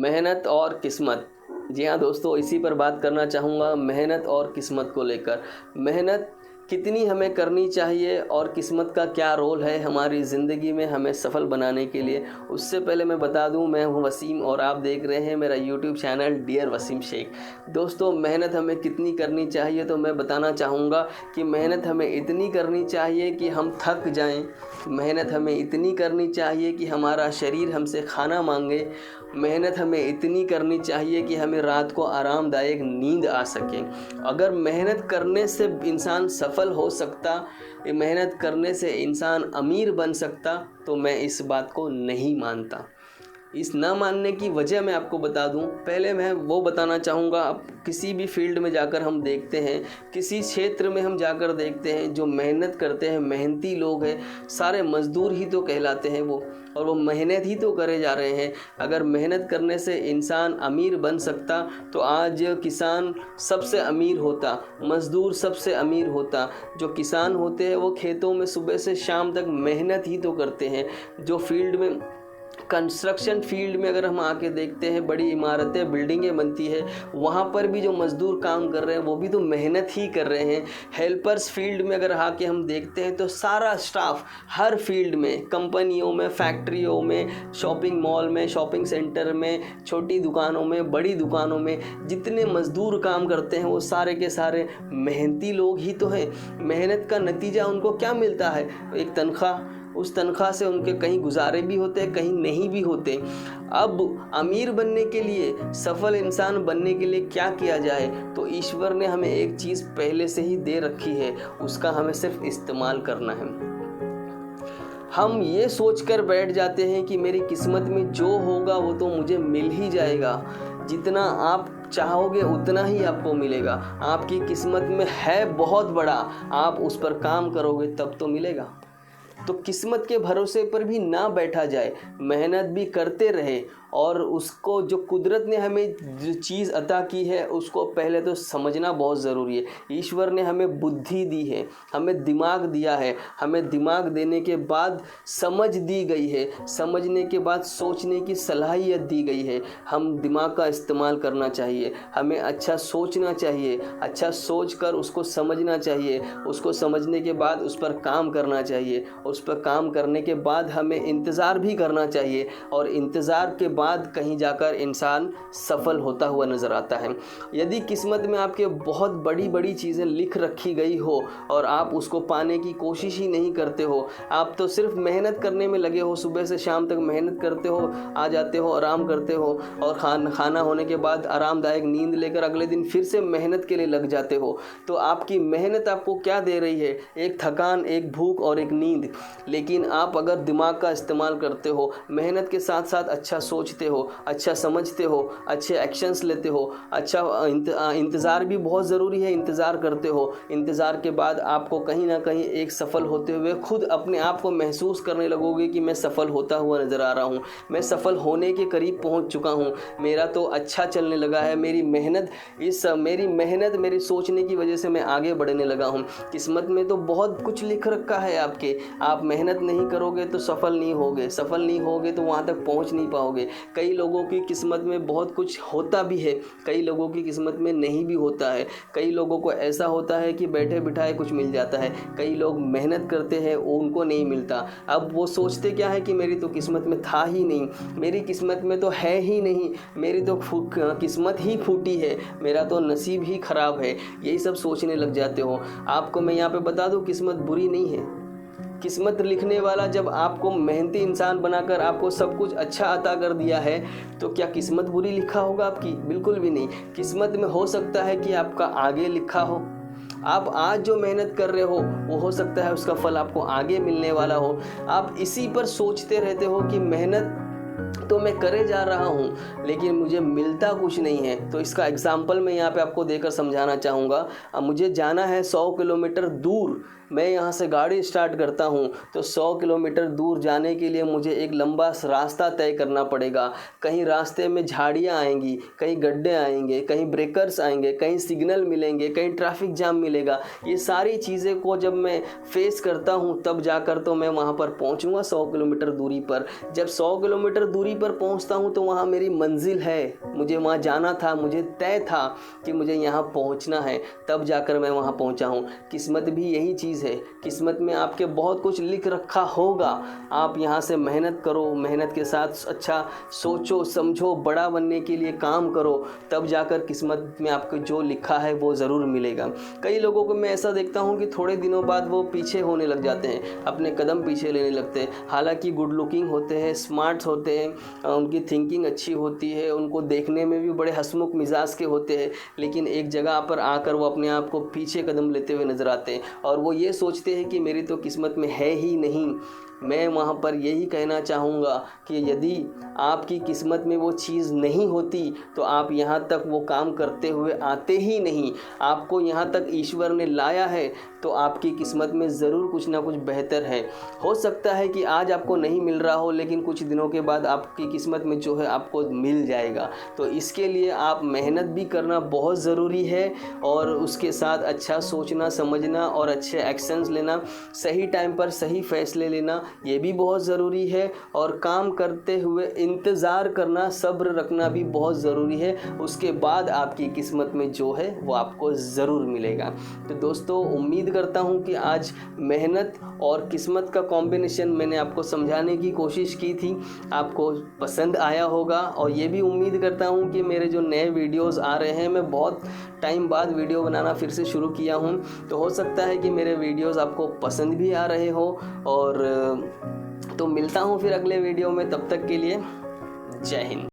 मेहनत और किस्मत। जी हाँ दोस्तों, इसी पर बात करना चाहूँगा, मेहनत और किस्मत को लेकर। मेहनत कितनी हमें करनी चाहिए और किस्मत का क्या रोल है हमारी ज़िंदगी में हमें सफल बनाने के लिए। उससे पहले मैं बता दूं, मैं हूं वसीम और आप देख रहे हैं मेरा YouTube channel dear Wasim Shaikh. दोस्तों, मेहनत हमें कितनी करनी चाहिए तो मैं बताना चाहूँगा कि मेहनत हमें इतनी करनी चाहिए कि हम थक जाएं। मेहनत हमें इतनी करनी चाहिए कि हमारा शरीर हमसे खाना मांगे। मेहनत हमें इतनी करनी चाहिए कि हमें रात को आरामदायक नींद आ सके। अगर मेहनत करने से इंसान सफल हो सकता, मेहनत करने से इंसान अमीर बन सकता, तो मैं इस बात को नहीं मानता। इस ना मानने की वजह मैं आपको बता दूं। पहले मैं वो बताना चाहूँगा, अब किसी भी फील्ड में जाकर हम देखते हैं, किसी क्षेत्र में हम जाकर देखते हैं, जो मेहनत करते हैं, मेहनती लोग हैं, सारे मजदूर ही तो कहलाते हैं वो, और वो मेहनत ही तो करे जा रहे हैं। अगर मेहनत करने से इंसान अमीर बन सकता तो आज किसान सबसे अमीर होता, मजदूर सबसे अमीर होता। जो किसान होते हैं वो खेतों में सुबह से शाम तक मेहनत ही तो करते हैं। जो फील्ड में, कंस्ट्रक्शन फील्ड में अगर हम आके देखते हैं, बड़ी इमारतें, बिल्डिंगें बनती है, वहाँ पर भी जो मज़दूर काम कर रहे हैं वो भी तो मेहनत ही कर रहे हैं। हेल्पर्स फील्ड में अगर आके हम देखते हैं तो सारा स्टाफ हर फील्ड में, कंपनियों में, फैक्ट्रियों में, शॉपिंग मॉल में, शॉपिंग सेंटर में, छोटी दुकानों में, बड़ी दुकानों में जितने मज़दूर काम करते हैं वो सारे के सारे मेहनती लोग ही तो हैं। मेहनत का नतीजा उनको क्या मिलता है? एक तनख्वाह। उस तनख्वाह से उनके कहीं गुजारे भी होते हैं, कहीं नहीं भी होते। अब अमीर बनने के लिए, सफल इंसान बनने के लिए क्या किया जाए? तो ईश्वर ने हमें एक चीज़ पहले से ही दे रखी है, उसका हमें सिर्फ इस्तेमाल करना है। हम ये सोचकर बैठ जाते हैं कि मेरी किस्मत में जो होगा वो तो मुझे मिल ही जाएगा। जितना आप चाहोगे उतना ही आपको मिलेगा। आपकी किस्मत में है बहुत बड़ा, आप उस पर काम करोगे तब तो मिलेगा। तो किस्मत के भरोसे पर भी ना बैठा जाए, मेहनत भी करते रहे, और उसको जो कुदरत ने हमें जो चीज़ अता की है उसको पहले तो समझना बहुत ज़रूरी है। ईश्वर ने हमें बुद्धि दी है, हमें दिमाग दिया है, हमें दिमाग देने के बाद समझ दी गई है, समझने के बाद सोचने की सलाहियत दी गई है। हम दिमाग का इस्तेमाल करना चाहिए, हमें अच्छा सोचना चाहिए, अच्छा सोच कर उसको समझना चाहिए, उसको समझने के बाद उस पर काम करना चाहिए, उस पर काम करने के बाद हमें इंतज़ार भी करना चाहिए, और इंतज़ार के बाद कहीं जाकर इंसान सफल होता हुआ नज़र आता है। यदि किस्मत में आपके बहुत बड़ी बड़ी चीज़ें लिख रखी गई हो और आप उसको पाने की कोशिश ही नहीं करते हो, आप तो सिर्फ मेहनत करने में लगे हो, सुबह से शाम तक मेहनत करते हो, आ जाते हो, आराम करते हो, और खाना होने के बाद आरामदायक नींद लेकर अगले दिन फिर से मेहनत के लिए लग जाते हो, तो आपकी मेहनत आपको क्या दे रही है? एक थकान, एक भूख और एक नींद। लेकिन आप अगर दिमाग का इस्तेमाल करते हो, मेहनत के साथ साथ अच्छा सोचते हो, अच्छा समझते हो, अच्छे एक्शंस लेते हो, अच्छा इंतज़ार भी बहुत ज़रूरी है, इंतज़ार करते हो, इंतज़ार के बाद आपको कहीं ना कहीं एक सफल होते हुए खुद अपने आप को महसूस करने लगोगे कि मैं सफल होता हुआ नज़र आ रहा हूँ, मैं सफल होने के करीब पहुँच चुका हूँ, मेरा तो अच्छा चलने लगा है, मेरी मेहनत मेरी सोचने की वजह से मैं आगे बढ़ने लगा हूँ। किस्मत में तो बहुत कुछ लिख रखा है आपके, आप मेहनत नहीं करोगे तो सफल नहीं होगे तो वहाँ तक पहुँच नहीं पाओगे। कई लोगों की किस्मत में बहुत कुछ होता भी है, कई लोगों की किस्मत में नहीं भी होता है। कई लोगों को ऐसा होता है कि बैठे बिठाए कुछ मिल जाता है, कई लोग मेहनत करते हैं उनको नहीं मिलता। अब वो सोचते क्या है कि मेरी तो किस्मत में था ही नहीं, मेरी किस्मत में तो है ही नहीं, मेरी तो किस्मत ही फूटी है, मेरा तो नसीब ही ख़राब है, यही सब सोचने लग जाते हो। आपको मैं यहाँ पे बता दूँ, किस्मत बुरी नहीं है। किस्मत लिखने वाला जब आपको मेहनती इंसान बनाकर आपको सब कुछ अच्छा अता कर दिया है, तो क्या किस्मत बुरी लिखा होगा आपकी? बिल्कुल भी नहीं। किस्मत में हो सकता है कि आपका आगे लिखा हो, आप आज जो मेहनत कर रहे हो वो हो सकता है उसका फल आपको आगे मिलने वाला हो। आप इसी पर सोचते रहते हो कि मेहनत तो मैं करे जा रहा हूँ लेकिन मुझे मिलता कुछ नहीं है। तो इसका एग्जाम्पल मैं यहाँ पे आपको देकर समझाना चाहूँगा। अब मुझे जाना है 100 किलोमीटर दूर, मैं यहाँ से गाड़ी स्टार्ट करता हूँ तो 100 किलोमीटर दूर जाने के लिए मुझे एक लंबा रास्ता तय करना पड़ेगा। कहीं रास्ते में झाड़ियाँ आएंगी, कहीं गड्ढे आएंगे, कहीं ब्रेकर्स आएंगे, कहीं सिग्नल मिलेंगे, कहीं ट्रैफिक जाम मिलेगा। ये सारी चीज़ें को जब मैं फेस करता हूँ तब जाकर तो मैं वहाँ पर पहुँचूँगा 100 किलोमीटर दूरी पर। जब 100 किलोमीटर अगर दूरी पर पहुंचता हूं तो वहां मेरी मंजिल है, मुझे वहां जाना था, मुझे तय था कि मुझे यहां पहुंचना है, तब जाकर मैं वहां पहुंचा हूं। किस्मत भी यही चीज़ है, किस्मत में आपके बहुत कुछ लिख रखा होगा। आप यहां से मेहनत करो, मेहनत के साथ अच्छा सोचो समझो, बड़ा बनने के लिए काम करो, तब जाकर किस्मत में आपको जो लिखा है वो ज़रूर मिलेगा। कई लोगों को मैं ऐसा देखता हूँ कि थोड़े दिनों बाद वो पीछे होने लग जाते हैं, अपने कदम पीछे लेने लगते हैं। हालांकि गुड लुकिंग होते हैं, स्मार्ट होते हैं, उनकी थिंकिंग अच्छी होती है, उनको देखने में भी बड़े हंसमुख मिजाज के होते हैं, लेकिन एक जगह पर आकर वो अपने आप को पीछे कदम लेते हुए नजर आते हैं और वो ये सोचते हैं कि मेरी तो किस्मत में है ही नहीं। मैं वहाँ पर यही कहना चाहूँगा कि यदि आपकी किस्मत में वो चीज़ नहीं होती तो आप यहाँ तक वो काम करते हुए आते ही नहीं। आपको यहाँ तक ईश्वर ने लाया है तो आपकी किस्मत में ज़रूर कुछ ना कुछ बेहतर है। हो सकता है कि आज आपको नहीं मिल रहा हो, लेकिन कुछ दिनों के बाद आपकी किस्मत में जो है आपको मिल जाएगा। तो इसके लिए आप मेहनत भी करना बहुत ज़रूरी है और उसके साथ अच्छा सोचना समझना और अच्छे एक्शंस लेना, सही टाइम पर सही फैसले लेना, ये भी बहुत ज़रूरी है। और काम करते हुए इंतज़ार करना, सब्र रखना भी बहुत ज़रूरी है। उसके बाद आपकी किस्मत में जो है वो आपको ज़रूर मिलेगा। तो दोस्तों, उम्मीद करता हूँ कि आज मेहनत और किस्मत का कॉम्बिनेशन मैंने आपको समझाने की कोशिश की थी, आपको पसंद आया होगा। और ये भी उम्मीद करता हूँ कि मेरे जो नए वीडियोस आ रहे हैं, मैं बहुत टाइम बाद वीडियो बनाना फिर से शुरू किया हूँ, तो हो सकता है कि मेरे वीडियोस आपको पसंद भी आ रहे हो। और तो मिलता हूँ फिर अगले वीडियो में, तब तक के लिए जय हिंद।